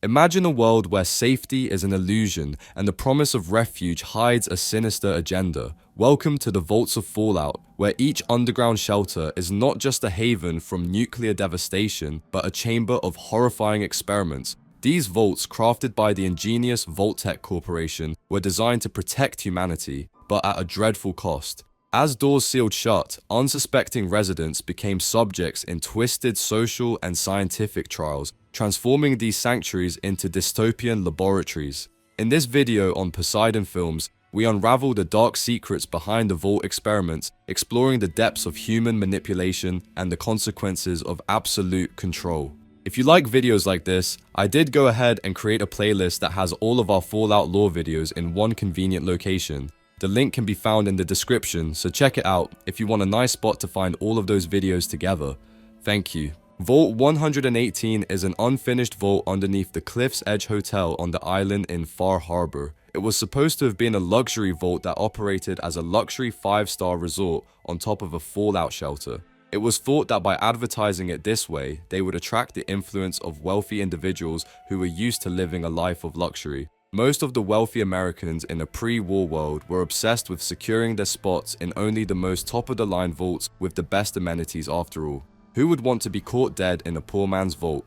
Imagine a world where safety is an illusion and the promise of refuge hides a sinister agenda. Welcome to the Vaults of Fallout, where each underground shelter is not just a haven from nuclear devastation, but a chamber of horrifying experiments. These vaults, crafted by the ingenious Vault-Tec Corporation, were designed to protect humanity, but at a dreadful cost. As doors sealed shut, unsuspecting residents became subjects in twisted social and scientific trials, transforming these sanctuaries into dystopian laboratories. In this video on Poseidon Films, we unravel the dark secrets behind the Vault experiments, exploring the depths of human manipulation and the consequences of absolute control. If you like videos like this, I did go ahead and create a playlist that has all of our Fallout lore videos in one convenient location. The link can be found in the description, so check it out if you want a nice spot to find all of those videos together. Thank you. Vault 118 is an unfinished vault underneath the Cliff's Edge Hotel on the island in Far Harbor. It was supposed to have been a luxury vault that operated as a luxury 5-star resort on top of a fallout shelter. It was thought that by advertising it this way, they would attract the influence of wealthy individuals who were used to living a life of luxury. Most of the wealthy Americans in a pre-war world were obsessed with securing their spots in only the most top-of-the-line vaults with the best amenities after all. Who would want to be caught dead in a poor man's vault?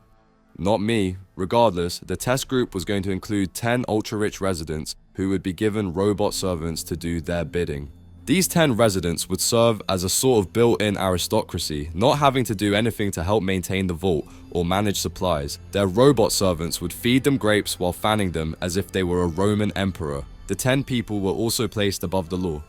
Not me. Regardless, the test group was going to include 10 ultra-rich residents who would be given robot servants to do their bidding. These 10 residents would serve as a sort of built-in aristocracy, not having to do anything to help maintain the vault or manage supplies. Their robot servants would feed them grapes while fanning them as if they were a Roman emperor. The 10 people were also placed above the law.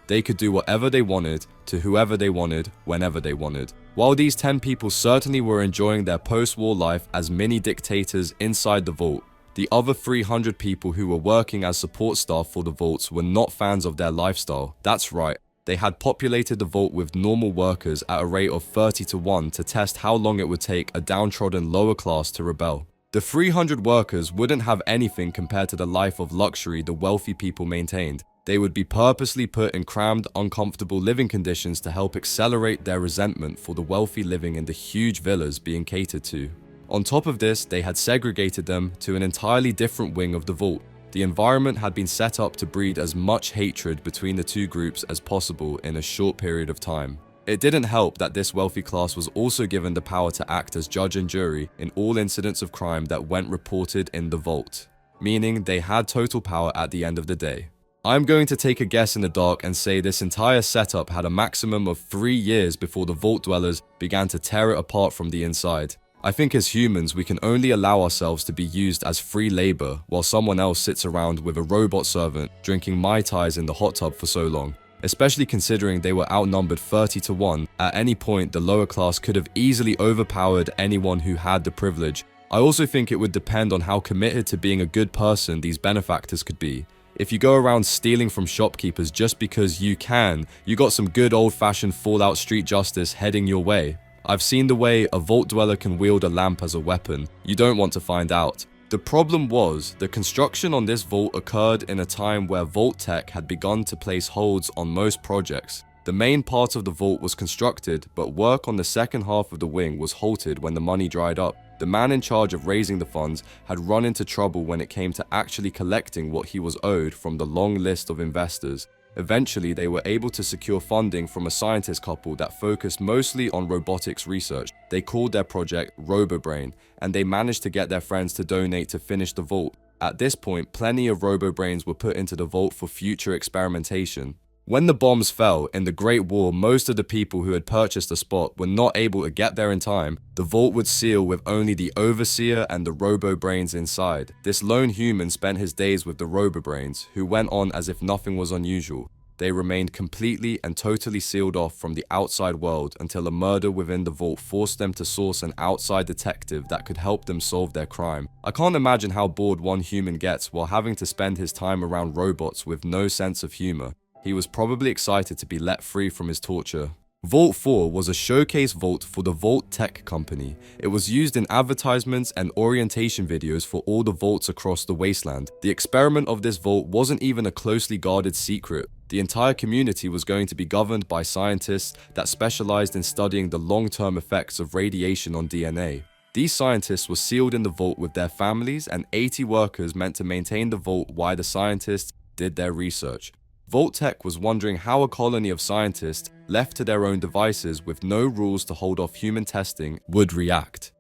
They could do whatever they wanted, to whoever they wanted, whenever they wanted. While these 10 people certainly were enjoying their post-war life as mini dictators inside the vault, the other 300 people who were working as support staff for the vaults were not fans of their lifestyle. That's right, they had populated the vault with normal workers at a rate of 30-1 to test how long it would take a downtrodden lower class to rebel. The 300 workers wouldn't have anything compared to the life of luxury the wealthy people maintained. They would be purposely put in crammed, uncomfortable living conditions to help accelerate their resentment for the wealthy living in the huge villas being catered to. On top of this, they had segregated them to an entirely different wing of the vault. The environment had been set up to breed as much hatred between the two groups as possible in a short period of time. It didn't help that this wealthy class was also given the power to act as judge and jury in all incidents of crime that went reported in the vault, meaning they had total power at the end of the day. I'm going to take a guess in the dark and say this entire setup had a maximum of 3 years before the vault dwellers began to tear it apart from the inside. I think as humans, we can only allow ourselves to be used as free labor while someone else sits around with a robot servant drinking Mai Tais in the hot tub for so long. Especially considering they were outnumbered 30-1, at any point the lower class could have easily overpowered anyone who had the privilege. I also think it would depend on how committed to being a good person these benefactors could be. If you go around stealing from shopkeepers just because you can, you got some good old-fashioned Fallout street justice heading your way. I've seen the way a vault dweller can wield a lamp as a weapon. You don't want to find out. The problem was, the construction on this vault occurred in a time where Vault-Tec had begun to place holds on most projects. The main part of the vault was constructed, but work on the second half of the wing was halted when the money dried up. The man in charge of raising the funds had run into trouble when it came to actually collecting what he was owed from the long list of investors. Eventually, they were able to secure funding from a scientist couple that focused mostly on robotics research. They called their project RoboBrain, and they managed to get their friends to donate to finish the vault. At this point, plenty of RoboBrains were put into the vault for future experimentation. When the bombs fell in the Great War, most of the people who had purchased a spot were not able to get there in time. The vault would seal with only the Overseer and the RoboBrains inside. This lone human spent his days with the RoboBrains, who went on as if nothing was unusual. They remained completely and totally sealed off from the outside world until a murder within the vault forced them to source an outside detective that could help them solve their crime. I can't imagine how bored one human gets while having to spend his time around robots with no sense of humor. He was probably excited to be let free from his torture. Vault 4 was a showcase vault for the Vault-Tec company. It was used in advertisements and orientation videos for all the vaults across the wasteland. The experiment of this vault wasn't even a closely guarded secret. The entire community was going to be governed by scientists that specialized in studying the long-term effects of radiation on DNA. These scientists were sealed in the vault with their families and 80 workers meant to maintain the vault while the scientists did their research. Vault-Tec was wondering how a colony of scientists left to their own devices with no rules to hold off human testing would react.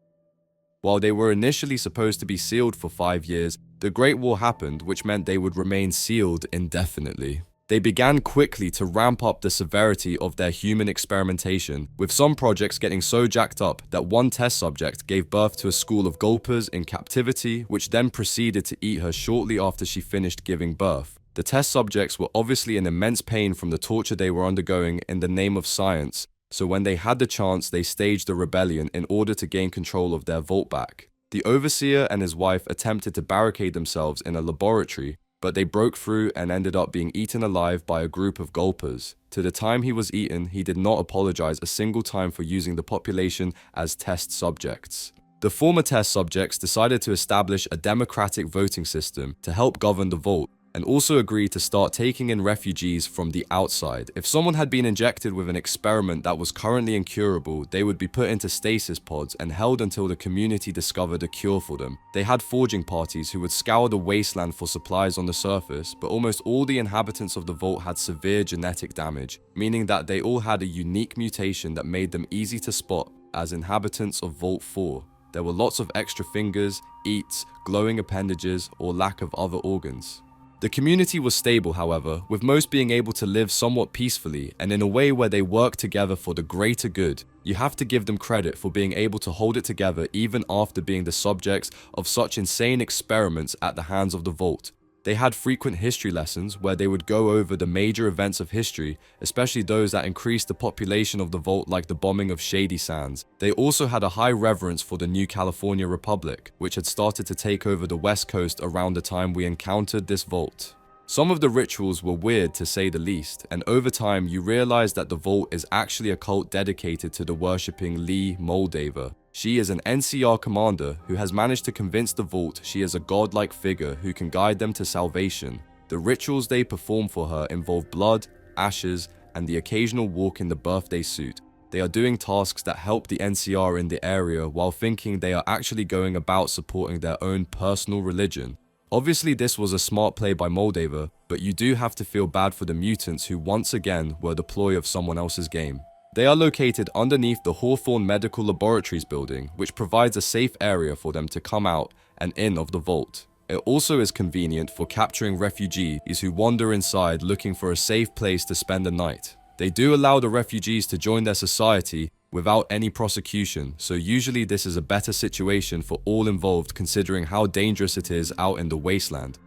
While they were initially supposed to be sealed for 5 years, the Great War happened, which meant they would remain sealed indefinitely. They began quickly to ramp up the severity of their human experimentation, with some projects getting so jacked up that one test subject gave birth to a school of gulpers in captivity, which then proceeded to eat her shortly after she finished giving birth. The test subjects were obviously in immense pain from the torture they were undergoing in the name of science, so when they had the chance, they staged a rebellion in order to gain control of their vault back. The overseer and his wife attempted to barricade themselves in a laboratory, but they broke through and ended up being eaten alive by a group of gulpers. To the time he was eaten, he did not apologize a single time for using the population as test subjects. The former test subjects decided to establish a democratic voting system to help govern the vault, and also agreed to start taking in refugees from the outside. If someone had been injected with an experiment that was currently incurable, they would be put into stasis pods and held until the community discovered a cure for them. They had foraging parties who would scour the wasteland for supplies on the surface, but almost all the inhabitants of the vault had severe genetic damage, meaning that they all had a unique mutation that made them easy to spot as inhabitants of Vault 4. There were lots of extra fingers, eats, glowing appendages, or lack of other organs. The community was stable, however, with most being able to live somewhat peacefully and in a way where they work together for the greater good. You have to give them credit for being able to hold it together even after being the subjects of such insane experiments at the hands of the Vault. They had frequent history lessons where they would go over the major events of history, especially those that increased the population of the Vault, like the bombing of Shady Sands. They also had a high reverence for the new California Republic, which had started to take over the West Coast around the time we encountered this Vault. Some of the rituals were weird to say the least, and over time you realize that the Vault is actually a cult dedicated to the worshipping Lee Moldaver. She is an NCR commander who has managed to convince the Vault she is a godlike figure who can guide them to salvation. The rituals they perform for her involve blood, ashes, and the occasional walk in the birthday suit. They are doing tasks that help the NCR in the area while thinking they are actually going about supporting their own personal religion. Obviously this was a smart play by Moldaver, but you do have to feel bad for the mutants who once again were the ploy of someone else's game. They are located underneath the Hawthorne Medical Laboratories building, which provides a safe area for them to come out and in of the Vault. It also is convenient for capturing refugees who wander inside looking for a safe place to spend the night. They do allow the refugees to join their society without any prosecution, so usually this is a better situation for all involved considering how dangerous it is out in the wasteland.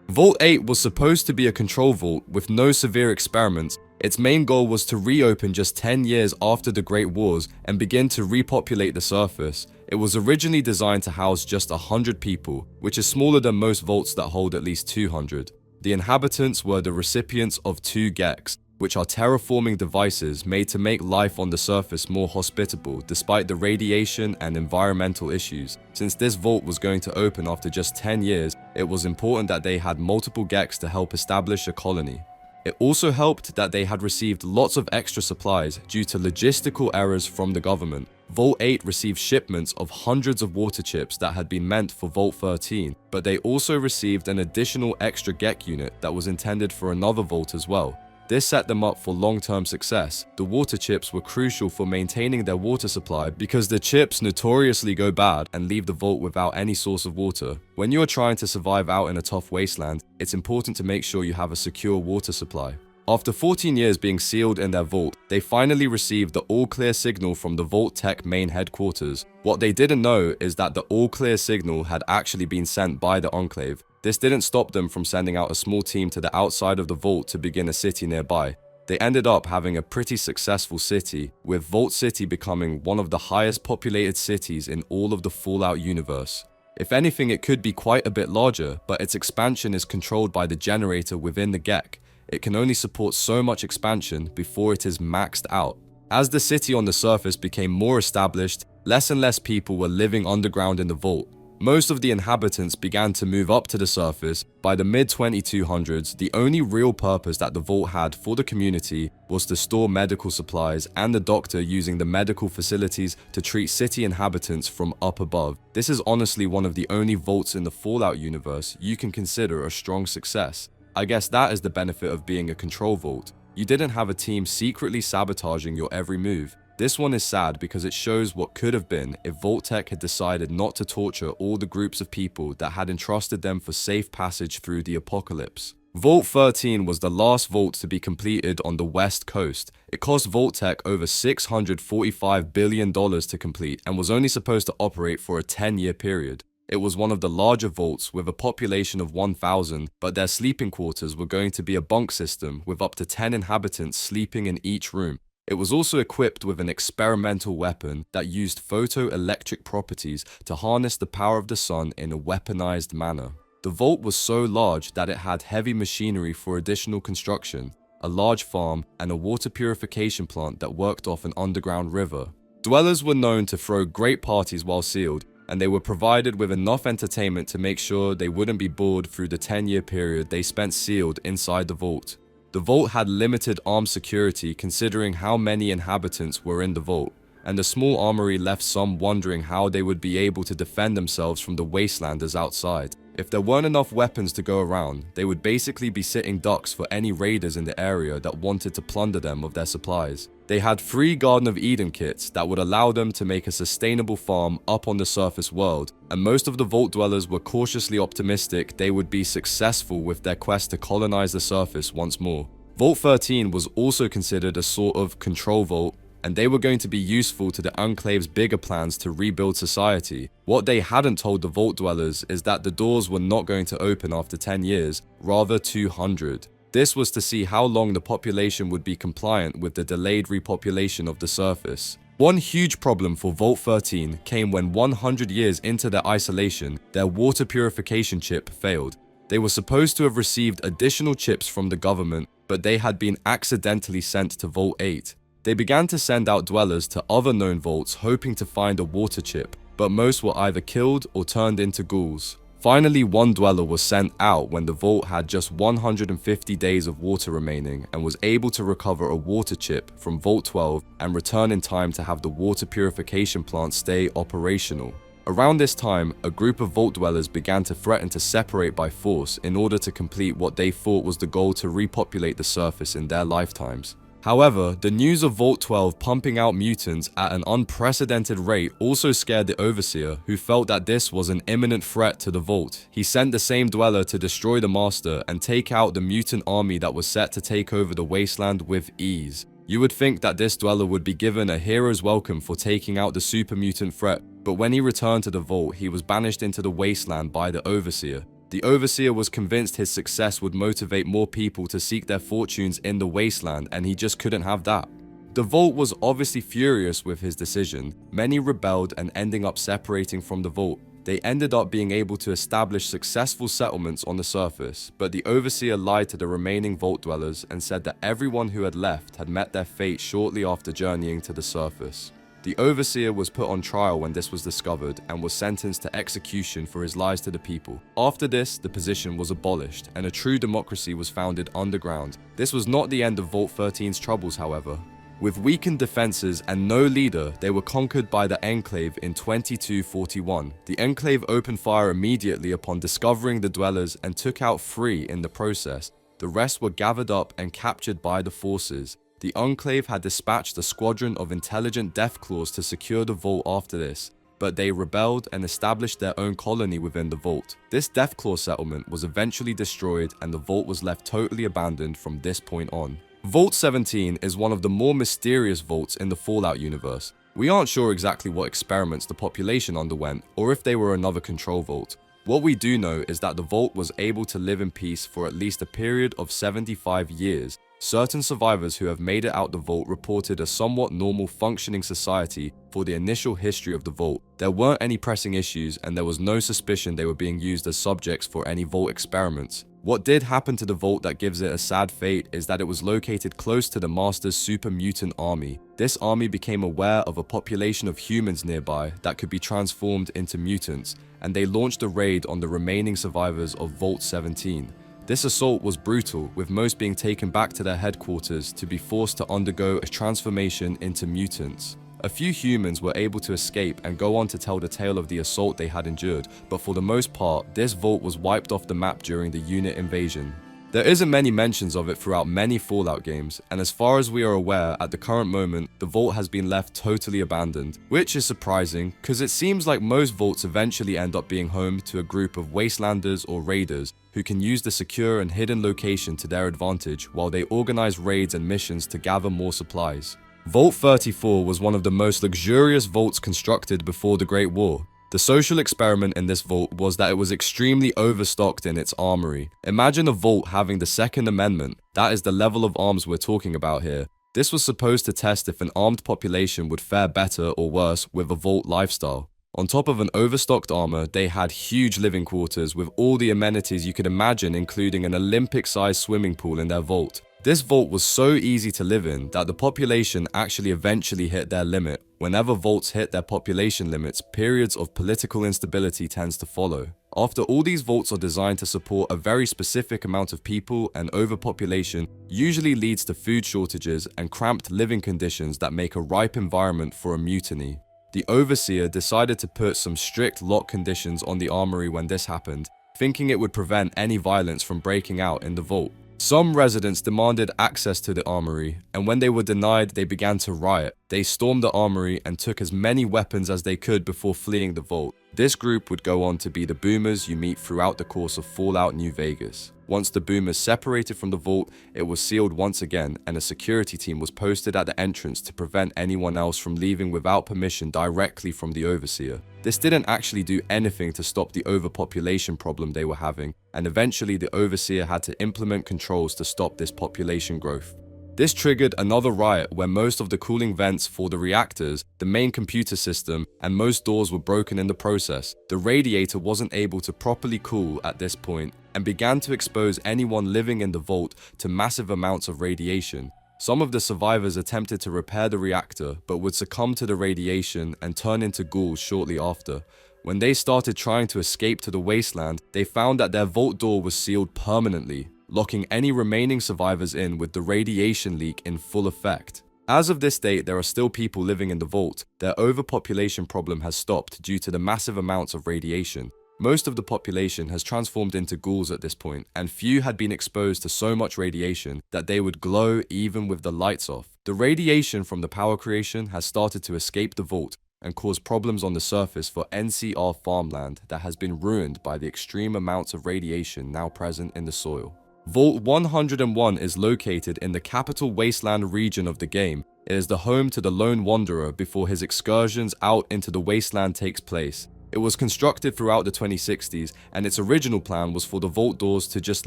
Vault 8 was supposed to be a control vault with no severe experiments. Its main goal was to reopen just 10 years after the Great Wars and begin to repopulate the surface. It was originally designed to house just 100 people, which is smaller than most vaults that hold at least 200. The inhabitants were the recipients of 2 Geks, which are terraforming devices made to make life on the surface more hospitable despite the radiation and environmental issues. Since this vault was going to open after just 10 years, it was important that they had multiple Geks to help establish a colony. It also helped that they had received lots of extra supplies due to logistical errors from the government. Vault 8 received shipments of hundreds of water chips that had been meant for Vault 13, but they also received an additional extra Gek unit that was intended for another vault as well. This set them up for long-term success. The water chips were crucial for maintaining their water supply because the chips notoriously go bad and leave the vault without any source of water. When you are trying to survive out in a tough wasteland, it's important to make sure you have a secure water supply. After 14 years being sealed in their vault, they finally received the all-clear signal from the Vault-Tec main headquarters. What they didn't know is that the all-clear signal had actually been sent by the Enclave. This didn't stop them from sending out a small team to the outside of the vault to begin a city nearby. They ended up having a pretty successful city, with Vault City becoming one of the highest populated cities in all of the Fallout universe. If anything, it could be quite a bit larger, but its expansion is controlled by the generator within the Gek. It can only support so much expansion before it is maxed out. As the city on the surface became more established, less and less people were living underground in the vault. Most of the inhabitants began to move up to the surface. By the mid-2200s, the only real purpose that the vault had for the community was to store medical supplies and the doctor using the medical facilities to treat city inhabitants from up above. This is honestly one of the only vaults in the Fallout universe you can consider a strong success. I guess that is the benefit of being a control vault. You didn't have a team secretly sabotaging your every move. This one is sad because it shows what could have been if Vault-Tec had decided not to torture all the groups of people that had entrusted them for safe passage through the apocalypse. Vault 13 was the last vault to be completed on the West Coast. It cost Vault-Tec over $645 billion to complete and was only supposed to operate for a 10-year period. It was one of the larger vaults with a population of 1,000, but their sleeping quarters were going to be a bunk system with up to 10 inhabitants sleeping in each room. It was also equipped with an experimental weapon that used photoelectric properties to harness the power of the sun in a weaponized manner. The vault was so large that it had heavy machinery for additional construction, a large farm, and a water purification plant that worked off an underground river. Dwellers were known to throw great parties while sealed, and they were provided with enough entertainment to make sure they wouldn't be bored through the 10-year period they spent sealed inside the vault. The vault had limited armed security considering how many inhabitants were in the vault, and the small armory left some wondering how they would be able to defend themselves from the wastelanders outside. If there weren't enough weapons to go around, they would basically be sitting ducks for any raiders in the area that wanted to plunder them of their supplies. They had 3 Garden of Eden kits that would allow them to make a sustainable farm up on the surface world, and most of the vault dwellers were cautiously optimistic they would be successful with their quest to colonize the surface once more. Vault 13 was also considered a sort of control vault, and they were going to be useful to the Enclave's bigger plans to rebuild society. What they hadn't told the vault dwellers is that the doors were not going to open after 10 years, rather 200. This was to see how long the population would be compliant with the delayed repopulation of the surface. One huge problem for Vault 13 came when 100 years into their isolation, their water purification chip failed. They were supposed to have received additional chips from the government, but they had been accidentally sent to Vault 8. They began to send out dwellers to other known vaults hoping to find a water chip, but most were either killed or turned into ghouls. Finally, one dweller was sent out when the vault had just 150 days of water remaining and was able to recover a water chip from Vault 12 and return in time to have the water purification plant stay operational. Around this time, a group of vault dwellers began to threaten to separate by force in order to complete what they thought was the goal to repopulate the surface in their lifetimes. However, the news of Vault 12 pumping out mutants at an unprecedented rate also scared the Overseer, who felt that this was an imminent threat to the Vault. He sent the same dweller to destroy the Master and take out the mutant army that was set to take over the wasteland with ease. You would think that this dweller would be given a hero's welcome for taking out the super mutant threat, but when he returned to the Vault, he was banished into the wasteland by the Overseer. The Overseer was convinced his success would motivate more people to seek their fortunes in the wasteland, and he just couldn't have that. The Vault was obviously furious with his decision. Many rebelled and ending up separating from the Vault. They ended up being able to establish successful settlements on the surface, but the Overseer lied to the remaining Vault dwellers and said that everyone who had left had met their fate shortly after journeying to the surface. The Overseer was put on trial when this was discovered and was sentenced to execution for his lies to the people. After this, the position was abolished and a true democracy was founded underground. This was not the end of Vault 13's troubles, however. With weakened defenses and no leader, they were conquered by the Enclave in 2241. The Enclave opened fire immediately upon discovering the dwellers and took out 3 in the process. The rest were gathered up and captured by the forces. The Enclave had dispatched a squadron of intelligent Deathclaws to secure the Vault after this, but they rebelled and established their own colony within the Vault. This Deathclaw settlement was eventually destroyed and the Vault was left totally abandoned from this point on. Vault 17 is one of the more mysterious vaults in the Fallout universe. We aren't sure exactly what experiments the population underwent or if they were another control vault. What we do know is that the Vault was able to live in peace for at least a period of 75 years. Certain survivors who have made it out the Vault reported a somewhat normal functioning society for the initial history of the Vault. There weren't any pressing issues and there was no suspicion they were being used as subjects for any Vault experiments. What did happen to the vault that gives it a sad fate is that it was located close to the Master's super mutant army. This army became aware of a population of humans nearby that could be transformed into mutants, and they launched a raid on the remaining survivors of Vault 17. This assault was brutal, with most being taken back to their headquarters to be forced to undergo a transformation into mutants. A few humans were able to escape and go on to tell the tale of the assault they had endured, but for the most part, this vault was wiped off the map during the unit invasion. There isn't many mentions of it throughout many Fallout games, and as far as we are aware, at the current moment, the vault has been left totally abandoned, which is surprising, because it seems like most vaults eventually end up being home to a group of wastelanders or raiders who can use the secure and hidden location to their advantage while they organize raids and missions to gather more supplies. Vault 34 was one of the most luxurious vaults constructed before the Great War. The social experiment in this vault was that it was extremely overstocked in its armory. Imagine a vault having the Second Amendment. That is the level of arms we're talking about here. This was supposed to test if an armed population would fare better or worse with a vault lifestyle. On top of an overstocked armor, they had huge living quarters with all the amenities you could imagine, including an Olympic-sized swimming pool in their vault. This vault was so easy to live in that the population actually eventually hit their limit. Whenever vaults hit their population limits, periods of political instability tends to follow. After all, these vaults are designed to support a very specific amount of people, and overpopulation usually leads to food shortages and cramped living conditions that make a ripe environment for a mutiny. The Overseer decided to put some strict lock conditions on the armory when this happened, thinking it would prevent any violence from breaking out in the vault. Some residents demanded access to the armory, and when they were denied, they began to riot. They stormed the armory and took as many weapons as they could before fleeing the vault. This group would go on to be the Boomers you meet throughout the course of Fallout New Vegas. Once the Boomers separated from the vault, it was sealed once again, and a security team was posted at the entrance to prevent anyone else from leaving without permission directly from the Overseer. This didn't actually do anything to stop the overpopulation problem they were having, and eventually the Overseer had to implement controls to stop this population growth. This triggered another riot where most of the cooling vents for the reactors, the main computer system, and most doors were broken in the process. The radiator wasn't able to properly cool at this point and began to expose anyone living in the vault to massive amounts of radiation. Some of the survivors attempted to repair the reactor but would succumb to the radiation and turn into ghouls shortly after. When they started trying to escape to the wasteland, they found that their vault door was sealed permanently, locking any remaining survivors in with the radiation leak in full effect. As of this date, there are still people living in the vault. Their overpopulation problem has stopped due to the massive amounts of radiation. Most of the population has transformed into ghouls at this point, and few had been exposed to so much radiation that they would glow even with the lights off. The radiation from the power creation has started to escape the vault and cause problems on the surface for NCR farmland that has been ruined by the extreme amounts of radiation now present in the soil. Vault 101 is located in the capital wasteland region of the game. It is the home to the Lone Wanderer before his excursions out into the wasteland takes place. It was constructed throughout the 2060s, and its original plan was for the vault doors to just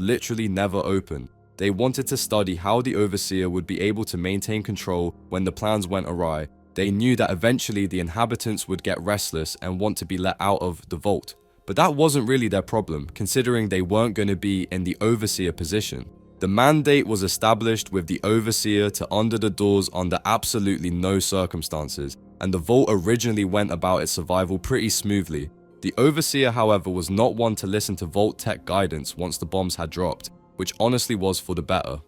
literally never open. They wanted to study how the Overseer would be able to maintain control when the plans went awry. They knew that eventually the inhabitants would get restless and want to be let out of the vault. But that wasn't really their problem, considering they weren't going to be in the Overseer position. The mandate was established with the Overseer to under the doors under absolutely no circumstances, and the vault originally went about its survival pretty smoothly. The Overseer, however, was not one to listen to Vault Tech guidance once the bombs had dropped, which honestly was for the better.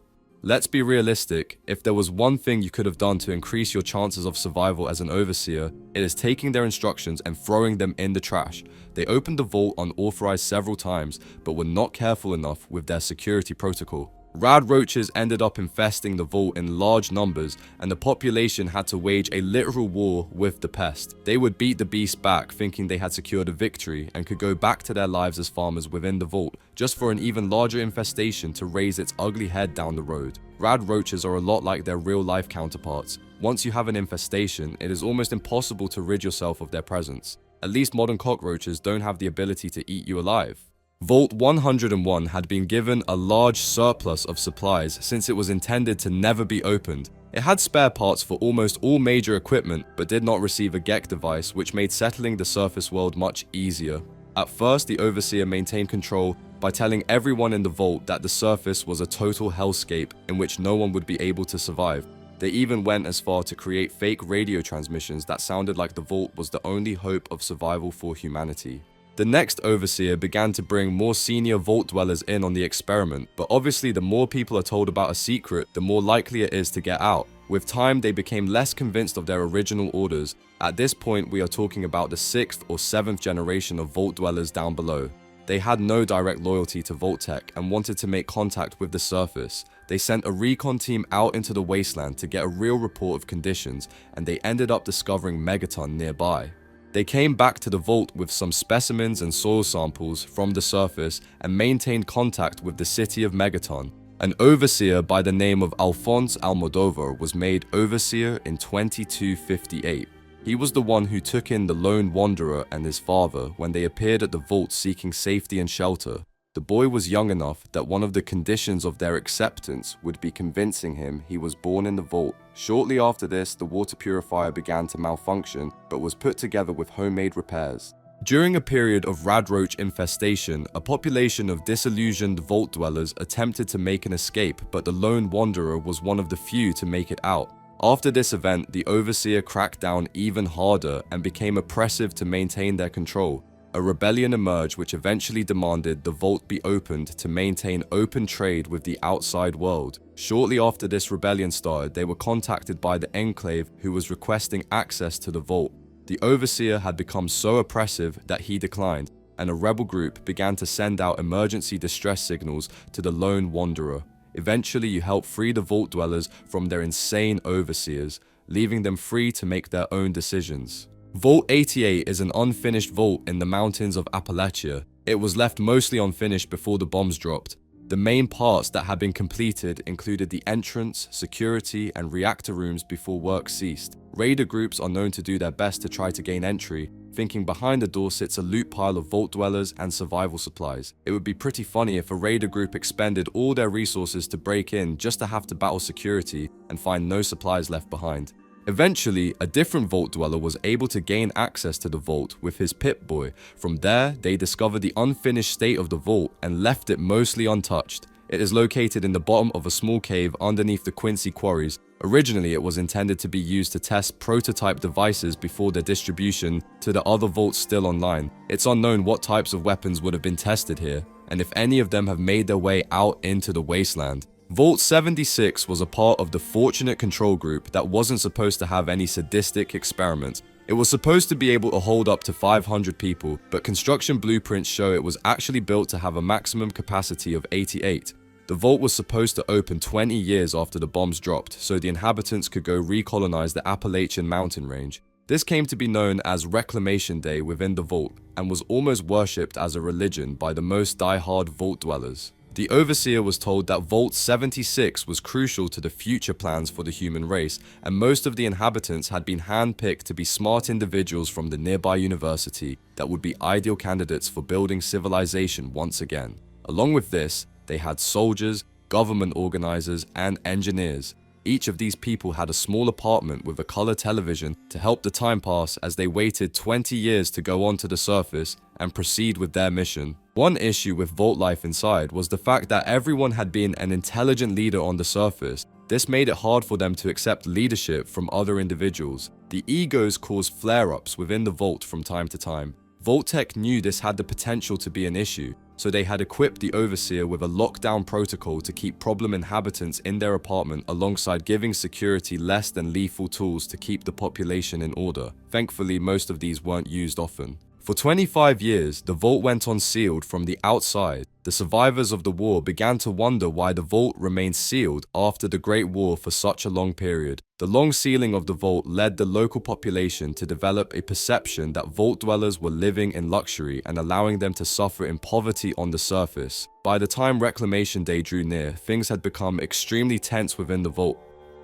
Let's be realistic, if there was one thing you could have done to increase your chances of survival as an Overseer, it is taking their instructions and throwing them in the trash. They opened the vault unauthorized several times, but were not careful enough with their security protocol. Rad roaches ended up infesting the vault in large numbers, and the population had to wage a literal war with the pest. They would beat the beast back, thinking they had secured a victory and could go back to their lives as farmers within the vault, just for an even larger infestation to raise its ugly head down the road. Rad roaches are a lot like their real-life counterparts. Once you have an infestation, it is almost impossible to rid yourself of their presence. At least modern cockroaches don't have the ability to eat you alive. Vault 101 had been given a large surplus of supplies since it was intended to never be opened. It had spare parts for almost all major equipment, but did not receive a GEC device, which made settling the surface world much easier. At first, the Overseer maintained control by telling everyone in the vault that the surface was a total hellscape in which no one would be able to survive. They even went as far to create fake radio transmissions that sounded like the vault was the only hope of survival for humanity. The next Overseer began to bring more senior vault dwellers in on the experiment, but obviously the more people are told about a secret, the more likely it is to get out. With time, they became less convinced of their original orders. At this point, we are talking about the 6th or 7th generation of vault dwellers down below. They had no direct loyalty to Vault-Tec and wanted to make contact with the surface. They sent a recon team out into the wasteland to get a real report of conditions, and they ended up discovering Megaton nearby. They came back to the vault with some specimens and soil samples from the surface and maintained contact with the city of Megaton. An overseer by the name of Alphonse Almodovar was made overseer in 2258. He was the one who took in the lone wanderer and his father when they appeared at the vault seeking safety and shelter. The boy was young enough that one of the conditions of their acceptance would be convincing him he was born in the vault. Shortly after this, the water purifier began to malfunction, but was put together with homemade repairs. During a period of radroach infestation, a population of disillusioned vault dwellers attempted to make an escape, but the lone wanderer was one of the few to make it out. After this event, the Overseer cracked down even harder and became oppressive to maintain their control. A rebellion emerged which eventually demanded the vault be opened to maintain open trade with the outside world. Shortly after this rebellion started, they were contacted by the Enclave, who was requesting access to the vault. The Overseer had become so oppressive that he declined, and a rebel group began to send out emergency distress signals to the lone wanderer. Eventually, you help free the vault dwellers from their insane overseers, leaving them free to make their own decisions. Vault 88 is an unfinished vault in the mountains of Appalachia. It was left mostly unfinished before the bombs dropped. The main parts that had been completed included the entrance, security, and reactor rooms before work ceased. Raider groups are known to do their best to try to gain entry, thinking behind the door sits a loot pile of vault dwellers and survival supplies. It would be pretty funny if a raider group expended all their resources to break in just to have to battle security and find no supplies left behind. Eventually, a different vault dweller was able to gain access to the vault with his Pip-Boy. From there, they discovered the unfinished state of the vault and left it mostly untouched. It is located in the bottom of a small cave underneath the Quincy quarries. Originally, it was intended to be used to test prototype devices before their distribution to the other vaults still online. It's unknown what types of weapons would have been tested here, and if any of them have made their way out into the wasteland. Vault 76 was a part of the Fortunate Control Group that wasn't supposed to have any sadistic experiments. It was supposed to be able to hold up to 500 people, but construction blueprints show it was actually built to have a maximum capacity of 88. The vault was supposed to open 20 years after the bombs dropped, so the inhabitants could go recolonize the Appalachian mountain range. This came to be known as Reclamation Day within the vault, and was almost worshipped as a religion by the most die-hard vault dwellers. The Overseer was told that Vault 76 was crucial to the future plans for the human race, and most of the inhabitants had been handpicked to be smart individuals from the nearby university that would be ideal candidates for building civilization once again. Along with this, they had soldiers, government organizers, and engineers. Each of these people had a small apartment with a color television to help the time pass as they waited 20 years to go onto the surface and proceed with their mission. One issue with vault life inside was the fact that everyone had been an intelligent leader on the surface. This made it hard for them to accept leadership from other individuals. The egos caused flare-ups within the vault from time to time. Vault-Tec knew this had the potential to be an issue, so they had equipped the Overseer with a lockdown protocol to keep problem inhabitants in their apartment alongside giving security less than lethal tools to keep the population in order. Thankfully, most of these weren't used often. For 25 years, the vault went on sealed from the outside. The survivors of the war began to wonder why the vault remained sealed after the Great War for such a long period. The long sealing of the vault led the local population to develop a perception that vault dwellers were living in luxury and allowing them to suffer in poverty on the surface. By the time Reclamation Day drew near, things had become extremely tense within the vault.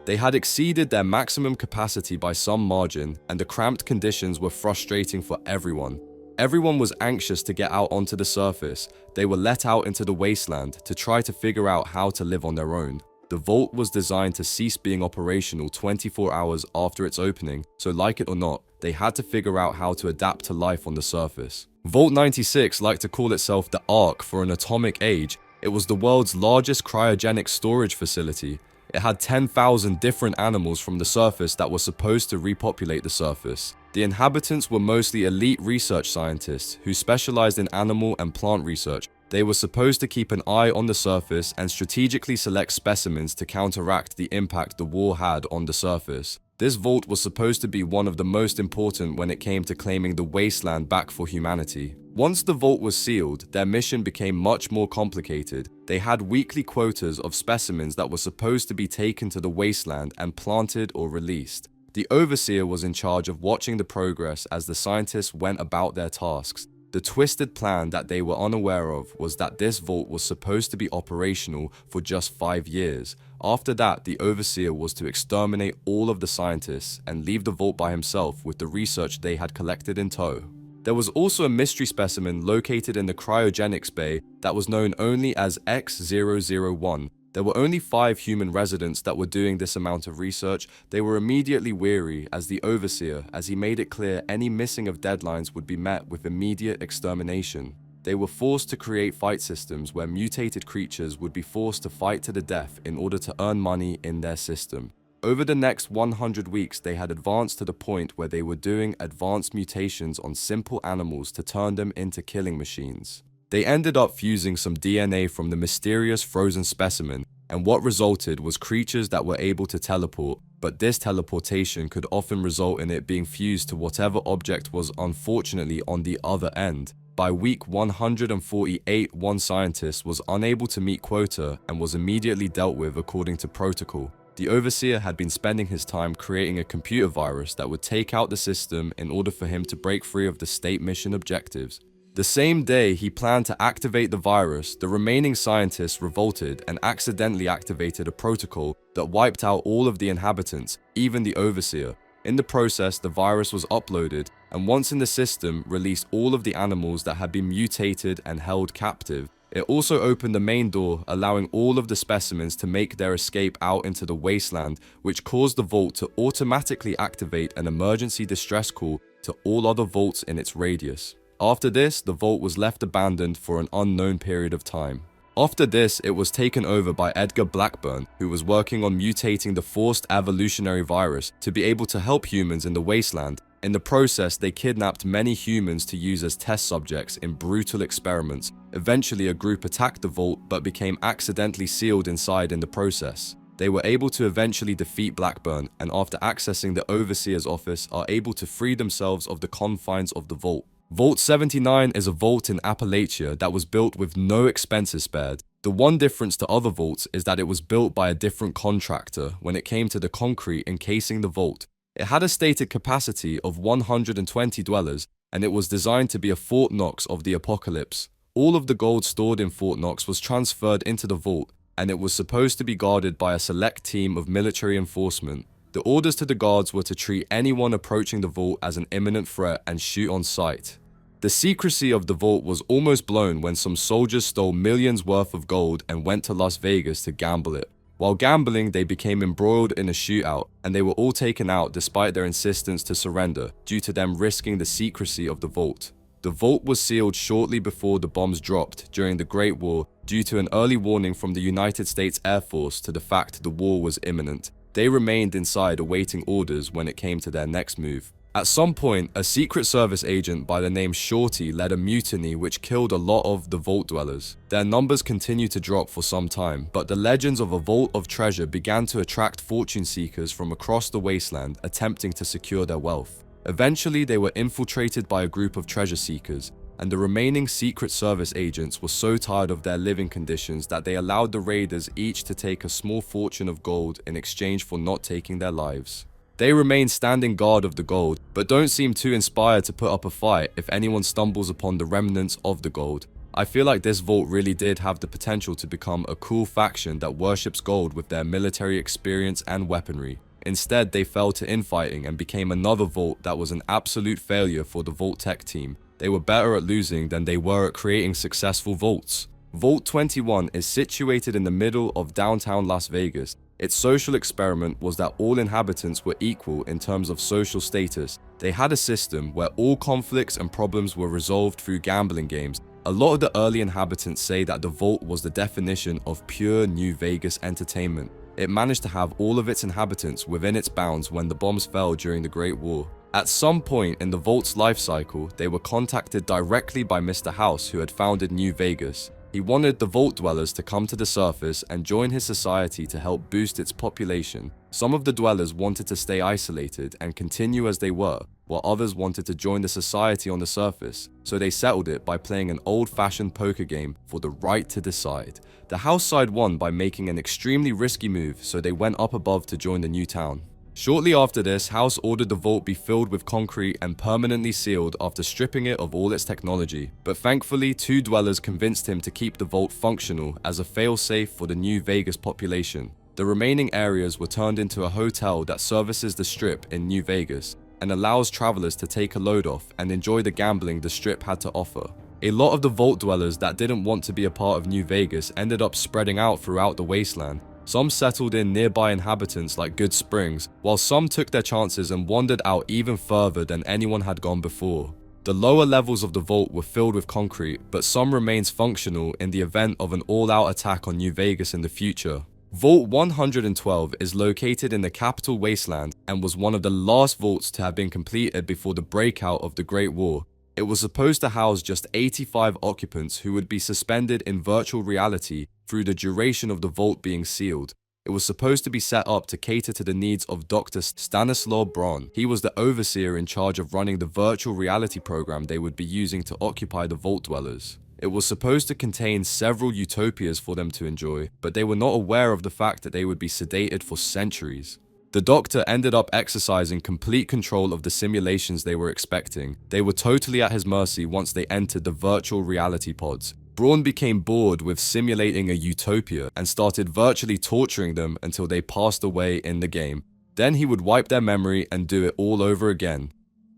They had exceeded their maximum capacity by some margin, and the cramped conditions were frustrating for everyone. Everyone was anxious to get out onto the surface. They were let out into the wasteland to try to figure out how to live on their own. The vault was designed to cease being operational 24 hours after its opening, so like it or not, they had to figure out how to adapt to life on the surface. Vault 96 liked to call itself the Ark for an atomic age. It was the world's largest cryogenic storage facility. It had 10,000 different animals from the surface that were supposed to repopulate the surface. The inhabitants were mostly elite research scientists who specialized in animal and plant research. They were supposed to keep an eye on the surface and strategically select specimens to counteract the impact the war had on the surface. This vault was supposed to be one of the most important when it came to claiming the wasteland back for humanity. Once the vault was sealed, their mission became much more complicated. They had weekly quotas of specimens that were supposed to be taken to the wasteland and planted or released. The overseer was in charge of watching the progress as the scientists went about their tasks. The twisted plan that they were unaware of was that this vault was supposed to be operational for just 5 years. After that, the overseer was to exterminate all of the scientists and leave the vault by himself with the research they had collected in tow. There was also a mystery specimen located in the cryogenics bay that was known only as X001. There were only 5 human residents that were doing this amount of research. They were immediately weary as the overseer, as he made it clear any missing of deadlines would be met with immediate extermination. They were forced to create fight systems where mutated creatures would be forced to fight to the death in order to earn money in their system. Over the next 100 weeks, they had advanced to the point where they were doing advanced mutations on simple animals to turn them into killing machines. They ended up fusing some DNA from the mysterious frozen specimen, and what resulted was creatures that were able to teleport, but this teleportation could often result in it being fused to whatever object was unfortunately on the other end. By week 148, one scientist was unable to meet quota and was immediately dealt with according to protocol. The overseer had been spending his time creating a computer virus that would take out the system in order for him to break free of the state mission objectives. The same day he planned to activate the virus, the remaining scientists revolted and accidentally activated a protocol that wiped out all of the inhabitants, even the overseer. In the process, the virus was uploaded, and once in the system, released all of the animals that had been mutated and held captive. It also opened the main door, allowing all of the specimens to make their escape out into the wasteland, which caused the vault to automatically activate an emergency distress call to all other vaults in its radius. After this, the vault was left abandoned for an unknown period of time. After this, it was taken over by Edgar Blackburn, who was working on mutating the forced evolutionary virus to be able to help humans in the wasteland. In the process, they kidnapped many humans to use as test subjects in brutal experiments. Eventually, a group attacked the vault but became accidentally sealed inside in the process. They were able to eventually defeat Blackburn, and after accessing the overseer's office, are able to free themselves of the confines of the vault. Vault 79 is a vault in Appalachia that was built with no expenses spared. The one difference to other vaults is that it was built by a different contractor when it came to the concrete encasing the vault. It had a stated capacity of 120 dwellers, and it was designed to be a Fort Knox of the apocalypse. All of the gold stored in Fort Knox was transferred into the vault, and it was supposed to be guarded by a select team of military enforcement. The orders to the guards were to treat anyone approaching the vault as an imminent threat and shoot on sight. The secrecy of the vault was almost blown when some soldiers stole millions worth of gold and went to Las Vegas to gamble it. While gambling, they became embroiled in a shootout, and they were all taken out despite their insistence to surrender, due to them risking the secrecy of the vault. The vault was sealed shortly before the bombs dropped during the Great War due to an early warning from the United States Air Force to the fact the war was imminent. They remained inside awaiting orders when it came to their next move. At some point, a Secret Service agent by the name Shorty led a mutiny which killed a lot of the vault dwellers. Their numbers continued to drop for some time, but the legends of a vault of treasure began to attract fortune seekers from across the wasteland attempting to secure their wealth. Eventually, they were infiltrated by a group of treasure seekers, and the remaining Secret Service agents were so tired of their living conditions that they allowed the raiders each to take a small fortune of gold in exchange for not taking their lives. They remain standing guard of the gold, but don't seem too inspired to put up a fight if anyone stumbles upon the remnants of the gold. I feel like this vault really did have the potential to become a cool faction that worships gold with their military experience and weaponry. Instead, they fell to infighting and became another vault that was an absolute failure for the Vault Tech team. They were better at losing than they were at creating successful vaults. Vault 21 is situated in the middle of downtown Las Vegas. Its social experiment was that all inhabitants were equal in terms of social status. They had a system where all conflicts and problems were resolved through gambling games. A lot of the early inhabitants say that the vault was the definition of pure New Vegas entertainment. It managed to have all of its inhabitants within its bounds when the bombs fell during the Great War. At some point in the vault's life cycle, they were contacted directly by Mr. House, who had founded New Vegas. He wanted the vault dwellers to come to the surface and join his society to help boost its population. Some of the dwellers wanted to stay isolated and continue as they were, while others wanted to join the society on the surface, so they settled it by playing an old-fashioned poker game for the right to decide. The house side won by making an extremely risky move, so they went up above to join the new town. Shortly after this, House ordered the vault be filled with concrete and permanently sealed after stripping it of all its technology. But thankfully, 2 dwellers convinced him to keep the vault functional as a fail-safe for the New Vegas population. The remaining areas were turned into a hotel that services the Strip in New Vegas and allows travelers to take a load off and enjoy the gambling the Strip had to offer. A lot of the vault dwellers that didn't want to be a part of New Vegas ended up spreading out throughout the wasteland. Some settled in nearby inhabitants like Good Springs, while some took their chances and wandered out even further than anyone had gone before. The lower levels of the vault were filled with concrete, but some remains functional in the event of an all-out attack on New Vegas in the future. Vault 112 is located in the capital wasteland and was one of the last vaults to have been completed before the breakout of the Great War. It was supposed to house just 85 occupants who would be suspended in virtual reality through the duration of the vault being sealed. It was supposed to be set up to cater to the needs of Dr. Stanislaw Braun. He was the overseer in charge of running the virtual reality program they would be using to occupy the vault dwellers. It was supposed to contain several utopias for them to enjoy, but they were not aware of the fact that they would be sedated for centuries. The doctor ended up exercising complete control of the simulations they were expecting. They were totally at his mercy once they entered the virtual reality pods. Braun became bored with simulating a utopia and started virtually torturing them until they passed away in the game. Then he would wipe their memory and do it all over again.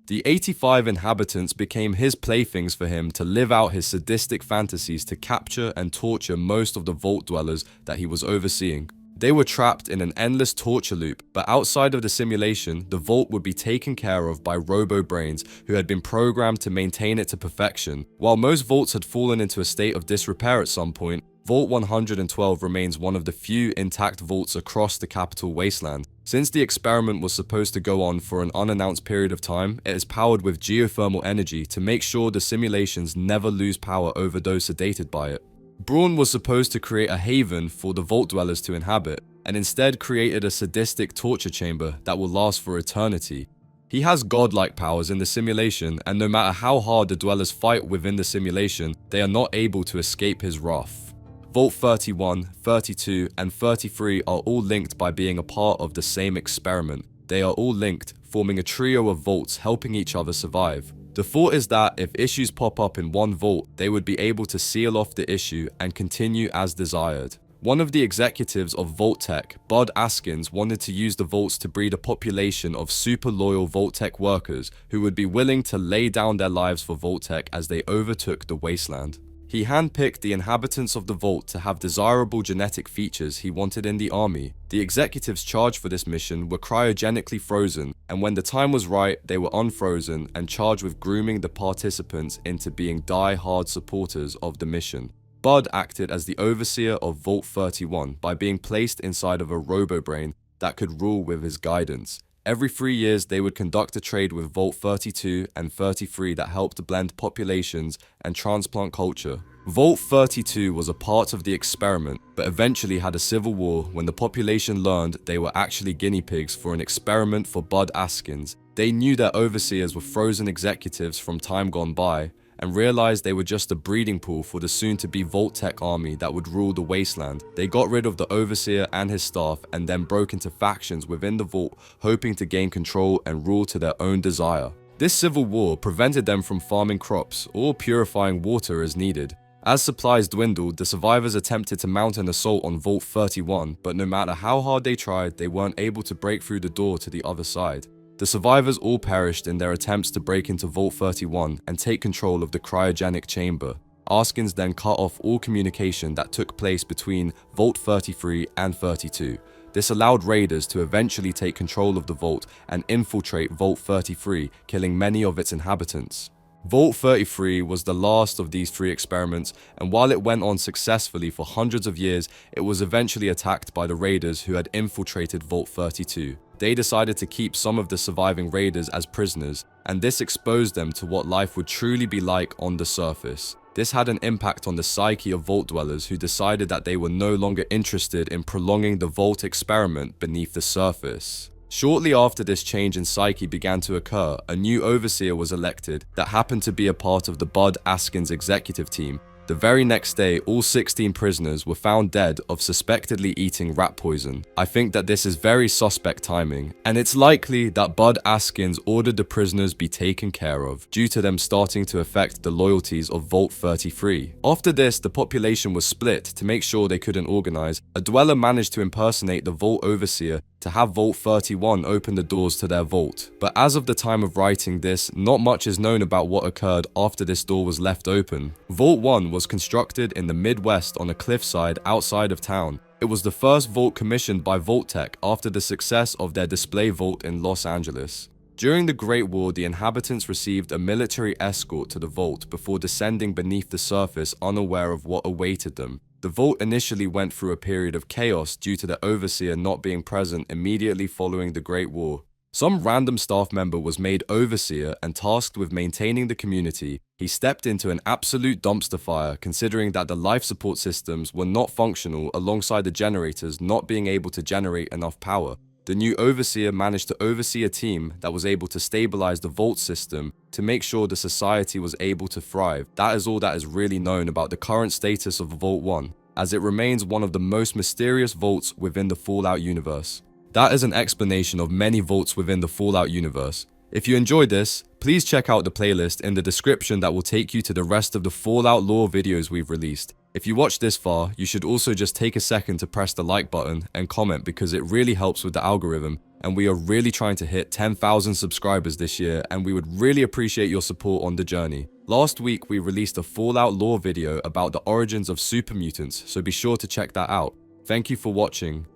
The 85 inhabitants became his playthings for him to live out his sadistic fantasies to capture and torture most of the vault dwellers that he was overseeing. They were trapped in an endless torture loop, but outside of the simulation, the vault would be taken care of by robo-brains who had been programmed to maintain it to perfection. While most vaults had fallen into a state of disrepair at some point, Vault 112 remains one of the few intact vaults across the capital wasteland. Since the experiment was supposed to go on for an unannounced period of time, it is powered with geothermal energy to make sure the simulations never lose power over those sedated by it. Braun was supposed to create a haven for the vault dwellers to inhabit, and instead created a sadistic torture chamber that will last for eternity. He has godlike powers in the simulation, and no matter how hard the dwellers fight within the simulation, they are not able to escape his wrath. Vault 31, 32, and 33 are all linked by being a part of the same experiment. They are all linked, forming a trio of vaults helping each other survive. The thought is that if issues pop up in one vault, they would be able to seal off the issue and continue as desired. One of the executives of Vault Tech, Bud Askins, wanted to use the vaults to breed a population of super loyal Vault Tech workers who would be willing to lay down their lives for Vault Tech as they overtook the wasteland. He handpicked the inhabitants of the vault to have desirable genetic features he wanted in the army. The executives charged for this mission were cryogenically frozen, and when the time was right, they were unfrozen and charged with grooming the participants into being die-hard supporters of the mission. Bud acted as the overseer of Vault 31 by being placed inside of a robo-brain that could rule with his guidance. Every 3 years, they would conduct a trade with Vault 32 and 33 that helped blend populations and transplant culture. Vault 32 was a part of the experiment, but eventually had a civil war when the population learned they were actually guinea pigs for an experiment for Bud Askins. They knew their overseers were frozen executives from time gone by, and realized they were just a breeding pool for the soon-to-be Vault Tech army that would rule the wasteland. They got rid of the overseer and his staff and then broke into factions within the vault, hoping to gain control and rule to their own desire. This civil war prevented them from farming crops or purifying water as needed. As supplies dwindled, the survivors attempted to mount an assault on Vault 31, but no matter how hard they tried, they weren't able to break through the door to the other side. The survivors all perished in their attempts to break into Vault 31 and take control of the cryogenic chamber. Askins then cut off all communication that took place between Vault 33 and 32. This allowed raiders to eventually take control of the vault and infiltrate Vault 33, killing many of its inhabitants. Vault 33 was the last of these 3 experiments, and while it went on successfully for hundreds of years, it was eventually attacked by the raiders who had infiltrated Vault 32. They decided to keep some of the surviving raiders as prisoners, and this exposed them to what life would truly be like on the surface. This had an impact on the psyche of vault dwellers who decided that they were no longer interested in prolonging the vault experiment beneath the surface. Shortly after this change in psyche began to occur, a new overseer was elected that happened to be a part of the Bud Askins executive team. The very next day, all 16 prisoners were found dead of suspectedly eating rat poison. I think that this is very suspect timing, and it's likely that Bud Askins ordered the prisoners be taken care of, due to them starting to affect the loyalties of Vault 33. After this, the population was split to make sure they couldn't organize. A dweller managed to impersonate the Vault Overseer to have Vault 31 open the doors to their vault. But as of the time of writing this, not much is known about what occurred after this door was left open. Vault 1 was constructed in the Midwest on a cliffside outside of town. It was the first vault commissioned by Vault-Tec after the success of their display vault in Los Angeles. During the Great War, the inhabitants received a military escort to the vault before descending beneath the surface unaware of what awaited them. The vault initially went through a period of chaos due to the overseer not being present immediately following the Great War. Some random staff member was made overseer and tasked with maintaining the community. He stepped into an absolute dumpster fire, considering that the life support systems were not functional alongside the generators not being able to generate enough power. The new overseer managed to oversee a team that was able to stabilize the vault system to make sure the society was able to thrive. That is all that is really known about the current status of Vault 1, as it remains one of the most mysterious vaults within the Fallout universe. That is an explanation of many vaults within the Fallout universe. If you enjoyed this, please check out the playlist in the description that will take you to the rest of the Fallout lore videos we've released. If you watched this far, you should also just take a second to press the like button and comment, because it really helps with the algorithm, and we are really trying to hit 10,000 subscribers this year, and we would really appreciate your support on the journey. Last week we released a Fallout lore video about the origins of super mutants, so be sure to check that out. Thank you for watching.